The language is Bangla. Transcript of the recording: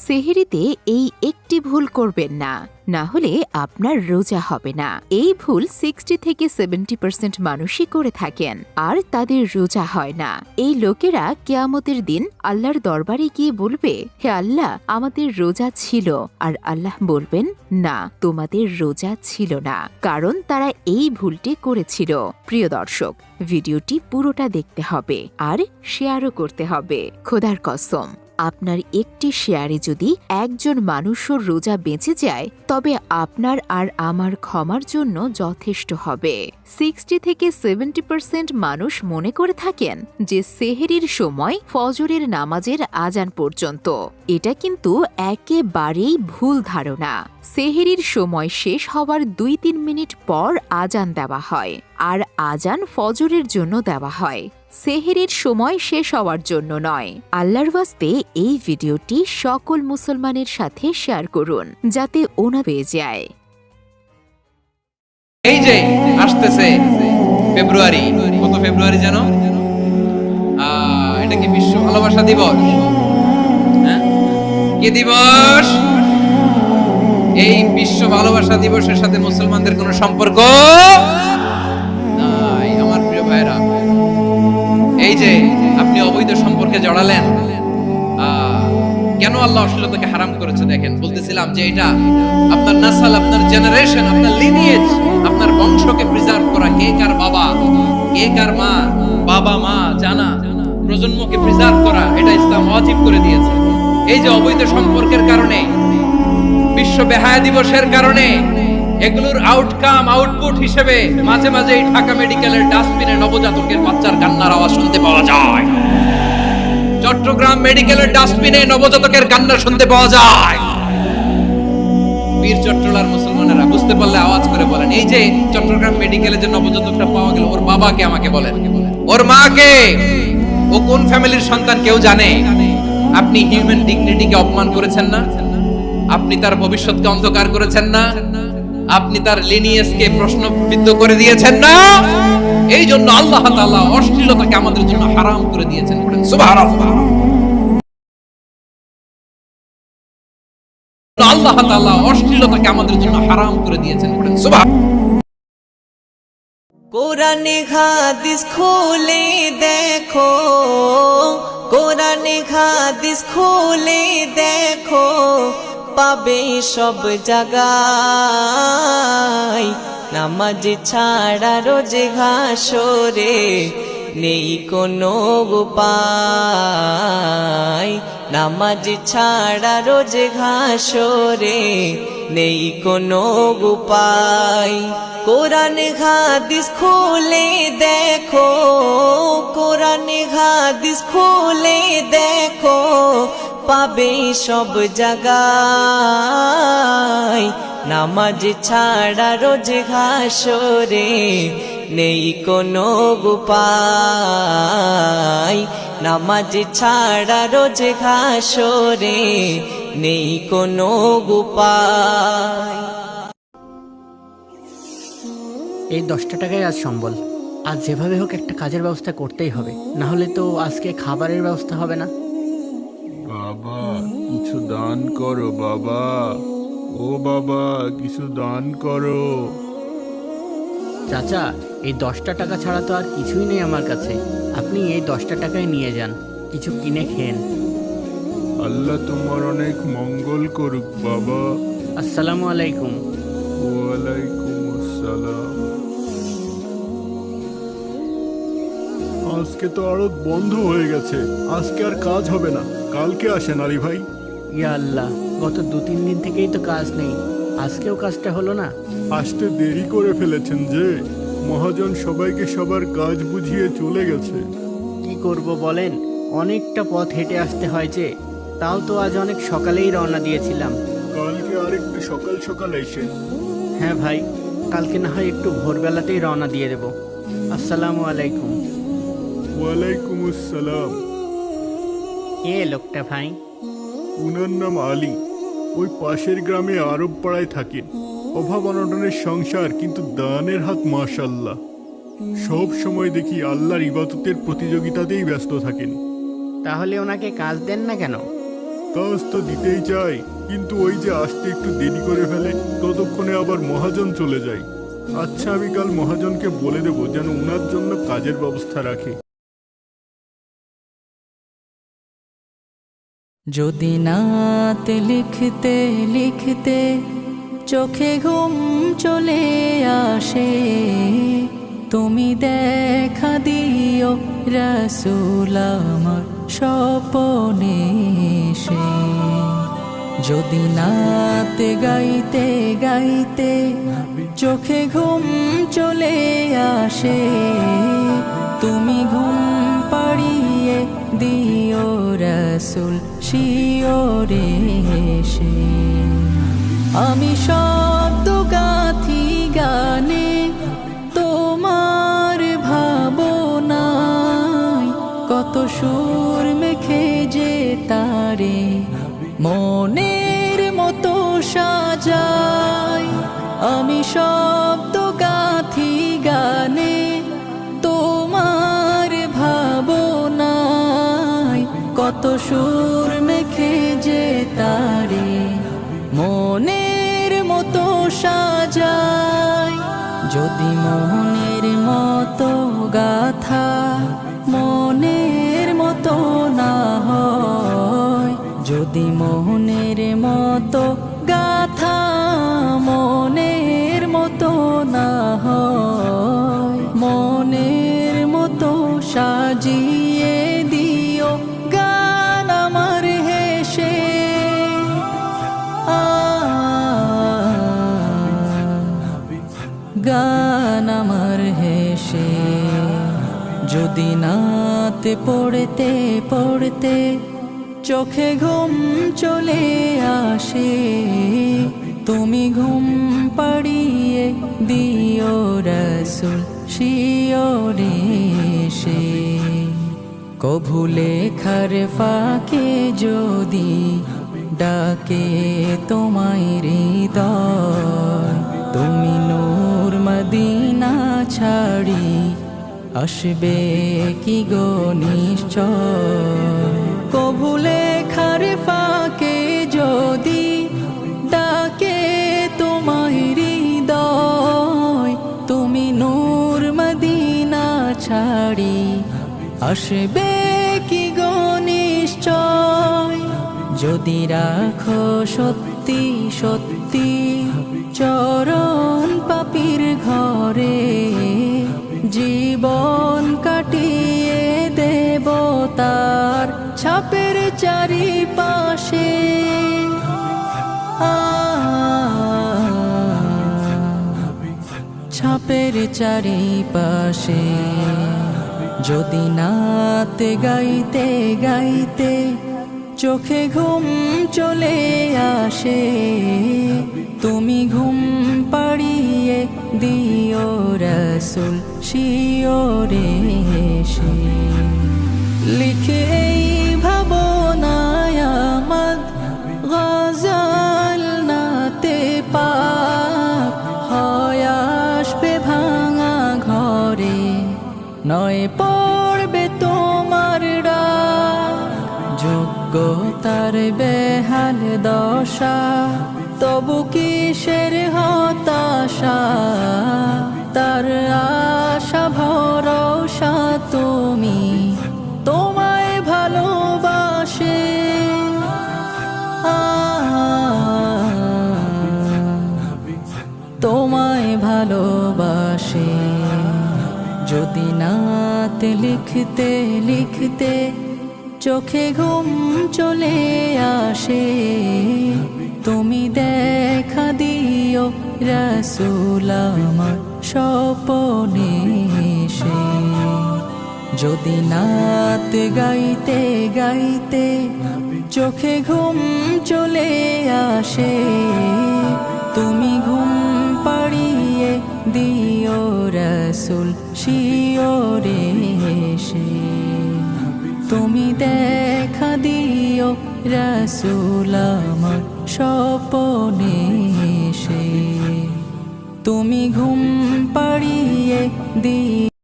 সেহরিতে এই একটি ভুল করবেন না, না হলে আপনার রোজা হবে না। এই ভুল 60 থেকে 70% মানুষই করে থাকেন, আর তাদের রোজা হয় না। এই লোকেরা কিয়ামতের দিন আল্লাহর দরবারে গিয়ে বলবে, হে আল্লাহ, আমাদের রোজা ছিল। আর আল্লাহ বলবেন, না, তোমাদের রোজা ছিল না, কারণ তারা এই ভুলটি করেছিল। প্রিয় দর্শক, ভিডিওটি পুরোটা দেখতে হবে আর শেয়ারও করতে হবে। খোদার কসম, আপনার একটি শেয়ারে যদি একজন মানুষের রোজা বেঁচে যায়, তবে আপনার আর আমার ক্ষমার জন্য যথেষ্ট হবে। 60 থেকে 70% মানুষ মনে করে থাকেন যে সেহরির সময় ফজরের নামাজের আজান পর্যন্ত। এটা কিন্তু একেবারেই ভুল ধারণা। সেহরির সময় শেষ হওয়ার 2-3 মিনিট পর আজান দেওয়া হয়, আর আজান ফজরের জন্য দেওয়া হয়, সেহরির সময় শেষ হওয়ার জন্য নয়। আল্লাহর ওয়াস্তে এই ভিডিওটি সকল মুসলমানের সাথে শেয়ার করুন, যাতে ওনা পেয়ে যায়। এই যে আসতেছে ফেব্রুয়ারি, কত ফেব্রুয়ারি জানো? এটা কি বিশ্ব ভালোবাসা দিবস? হ্যাঁ, কি দিবস? এই বিশ্ব ভালোবাসা দিবসের সাথে মুসলমানদের কোনো সম্পর্ক নাই। আমার প্রিয় ভাইরা, এই যে আপনি অবৈধ সম্পর্কে জড়ালেন, কেন আল্লাহ অশ্লীলতাকে হারাম করেছে দেখেন। বলতেছিলাম যে এটা আপনার নাসাল, আপনার জেনারেশন, আপনার লিনিয়েজ, আপনার বংশকে প্রিজার্ভ করা। কে কার বাবা, কে কার মা, বাবা মা জানা, প্রজন্মকে প্রিজার্ভ করা, এটা ইসলাম ওয়াজিব করে দিয়েছে। এই যে অবৈধ সম্পর্কের কারণে, বিশ্ব বেহায়া দিবসের কারণে, এগুলোর আউটকাম, আউটপুট হিসেবে মাঝে মাঝে ঢাকা মেডিকেলের ডাস্টবিনে নবজাতকের বাচ্চার কান্নার আওয়াজ শুনতে পাওয়া যায়। চট্টগ্রাম মেডিকেলের ডাস্টবিনে নবজাতকের কান্না শুনতে পাওয়া যায়। বীর চট্টলার মুসলমানেরা বুঝতে পারলে আওয়াজ করে বলেন, এই যে চট্টগ্রাম মেডিকেলে যে নবজাতকটা পাওয়া গেল, ওর বাবাকে আমাকে বলেন, ওর মাকে, ও কোন ফ্যামিলির সন্তান কেউ জানে? আপনি হিউম্যান ডিগনিটিকে অপমান করেছেন না? আপনি তার ভবিষ্যৎকে অন্ধকার করেছেন না? আপনি তার লিনিয়েজকে প্রশ্নবিদ্ধ করে দিয়েছেন না? এই জন্য আল্লাহ তাআলা অশ্লীলতাকে আমাদের জন্য হারাম করে দিয়েছেন। সুবহানাল্লাহ। আল্লাহ তাআলা অশ্লীলতাকে আমাদের জন্য হারাম করে দিয়েছেন। সুবহানাল্লাহ। কোরআনে হাদিস খুলে দেখো, কোরআনে হাদিস খুলে দেখো, পাবে সব জায়গায়। নামাজ ছাড়া রোজে হাসরে নেই কোনো উপায়। নামাজ ছাড়া রোজে হাসরে নেই কোনো উপায়। কোরআন হাদিস খুলে দেখো, কোরআন হাদিস খুলে দেখো, পাবে সব জায়গায়। নামাজ ছাড়া রোজ হাসরে নেই কোনো উপায়। নামাজ ছাড়া রোজ হাসরে নেই কোনো উপায়। এই 10টা টাকায় আজ সম্বল। আজ যেভাবে হোক একটা কাজের ব্যবস্থা করতেই হবে, না হলে তো আজকে খাবারের ব্যবস্থা হবে না। বাবা, কিছু দান করো বাবা। ও বাবা, কিছু দান করো। চাচা, এই 10টা টাকা ছাড়া তো আর কিছুই নেই আমার কাছে। আপনি এই 10টা টাকায় নিয়ে যান, কিছু কিনে খেন। আল্লাহ তোমার অনেক মঙ্গল করুক বাবা। আসসালামু আলাইকুম। ওয়ালাইকুম আসসালাম। আজকে তো আড়ত বন্ধ হয়ে গেছে, আজকে আর কাজ হবে না। কালকে আসেন আলী ভাই। ইয়া আল্লাহ, গত 2-3 দিন থেকেই তো কাজ নেই, আজকেও কাজটা হলো না। আসতে দেরি করে ফেলেছেন যে, মহাজন সবাইকে সবার কাজ বুঝিয়ে চলে গেছে। কি করব বলেন, অনেকটা পথ হেঁটে আসতে হয় যে। তাও তো আজ অনেক সকালেই রওনা দিয়েছিলাম। কালকে আরেকটু সকাল সকাল এসে। হ্যাঁ ভাই, কালকে না হয় একটু ভোরবেলাতেই রওনা দিয়ে দেব। আসসালামু আলাইকুম। ওয়ালাইকুম আসসালাম। কে লোকটা ভাই? উনার নাম আলী, ওই পাশের গ্রামে আরব পাড়ায় থাকেন। অভাব অনটনের সংসার, কিন্তু দানের হাত মাশাআল্লাহ। সব সময় দেখি আল্লাহর ইবাদতের প্রতিযোগিতাতেই ব্যস্ত থাকেন। তাহলে ওনাকে কাজ দেন না কেন? কাজ তো দিতেই চাই, কিন্তু ওই যে আসতে একটু দেরি করে ফেলে, ততক্ষণে আবার মহাজন চলে যায়। আচ্ছা, আমি কাল মহাজনকে বলে দেবো যেন উনার জন্য কাজের ব্যবস্থা রাখে। যদি নাতে লিখতে লিখতে চোখে ঘুম চলে আসে, তুমি দেখা দিও রাসূল আমার স্বপনে এসে। যদি নাতে গাইতে গাইতে চোখে ঘুম চলে আসে, তুমি ঘুম পাড়িয়ে দিও রাসূল শিওরে এসে। আমি শব্দ গাথি গানে তোমার ভাবনায়, কত সুর মেখে যে তারে মনের মতো সাজায়। আমি শব্দ গাথি গানে তোমার ভাবনায়, কত সুর মেখে যে তারে মনের মতো সাজায়। যদি মনের মতো গাথা মনের মতো না হয়, যদি মনের মতো গাথা মনের মতো না হয়, মনের মতো সাজিয়ে দিও গান আমার হেসে। গান আমার হেসে। যদি নাতে পড়তে পড়তে চোখে ঘুম চলে আসে, তুমি ঘুম পাড়িয়ে দিও রাসূল শিওরে এসে। কভু লেখার ফাঁকে যদি ডাকে তোমায় হৃদয়, তুমি নূর মদিনা ছাড়ি আসবে কি গো নিশ্চয়। কভু লেখার ফাঁকে যদি ডাকে তোমায় হৃদয়, তুমি নূর মদিনা ছাড়ি আসবে কি গো নিশ্চয়। যদি রাখো সত্যি সত্যি চরণ পাপীর ঘরে, জীবন কাটিয়ে দেব তার ছাপের চারিপাশে। ছাপের চারিপাশে। যদি নাতে গাইতে গাইতে চোখে ঘুম চলে আসে, তুমি ঘুম পাড়িয়ে দিও রাসূল শিওরে এসে। লিখে এই ভাবনায় আমাদ গজল নাতে পাক হয় আসবে ভাঙা ঘরে, নয় পড়বে তোমার ডাক। যোগ্যতার বেহাল দশা, তবু কিসের হতাশা, তার আশা ভরসা তুমি, তোমায় ভালোবাসে। তোমায় ভালোবাসে। যদি নাতে লিখতে লিখতে চোখে ঘুম চলে আসে, তুমি দেখা দিও রাসূল আমার স্বপনে এসে। যদি নাতে গাইতে গাইতে চোখে ঘুম চলে আসে, তুমি ঘুম পাড়িয়ে দিও রাসূল শিওরে এসে। তুমি দেখা দিও রাসূল আমার স্বপনে এসে। তুমি ঘুম পাড়িয়ে দিও।